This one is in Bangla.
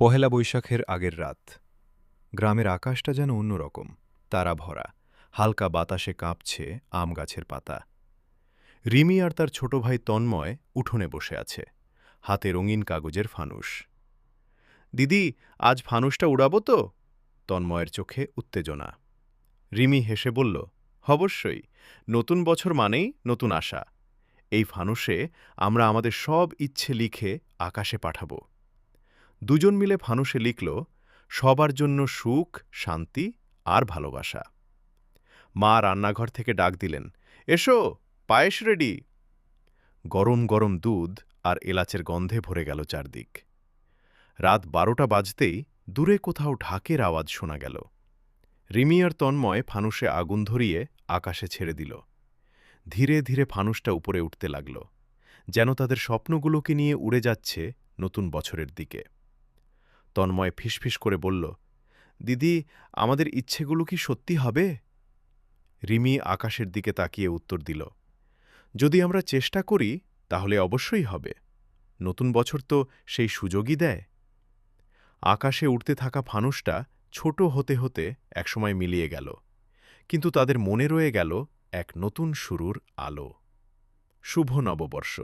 পহেলা বৈশাখের আগের রাত। গ্রামের আকাশটা যেন অন্যরকম, তারা ভরা, হালকা বাতাসে কাঁপছে আম গাছের পাতা। রিমি আর তার ছোট ভাই তন্ময় উঠোনে বসে আছে, হাতে রঙিন কাগজের ফানুস। দিদি, আজ ফানুসটা উড়াবো তো? তন্ময়ের চোখে উত্তেজনা। রিমি হেসে বলল, অবশ্যই, নতুন বছর মানেই নতুন আশা। এই ফানুসে আমরা আমাদের সব ইচ্ছে লিখে আকাশে পাঠাব। দুজন মিলে ফানুসে লিখল, সবার জন্য সুখ, শান্তি আর ভালোবাসা। মা রান্নাঘর থেকে ডাক দিলেন, এসো, পায়েস রেডি। গরম গরম দুধ আর এলাচের গন্ধে ভরে গেল চারদিক। রাত 12টা বাজতেই দূরে কোথাও ঢাকের আওয়াজ শোনা গেল। রিমি আর তন্ময় ফানুসে আগুন ধরিয়ে আকাশে ছেড়ে দিল। ধীরে ধীরে ফানুসটা উপরে উঠতে লাগল, যেন তাদের স্বপ্নগুলোকে নিয়ে উড়ে যাচ্ছে নতুন বছরের দিকে। তন্ময় ফিসফিস করে বলল, দিদি, আমাদের ইচ্ছেগুলো কি সত্যি হবে? রিমি আকাশের দিকে তাকিয়ে উত্তর দিল, যদি আমরা চেষ্টা করি তাহলে অবশ্যই হবে। নতুন বছর তো সেই সুযোগই দেয়। আকাশে উড়তে থাকা ফানুসটা ছোট হতে হতে একসময় মিলিয়ে গেল, কিন্তু তাদের মনে রয়ে গেল এক নতুন শুরুর আলো। শুভ নববর্ষ।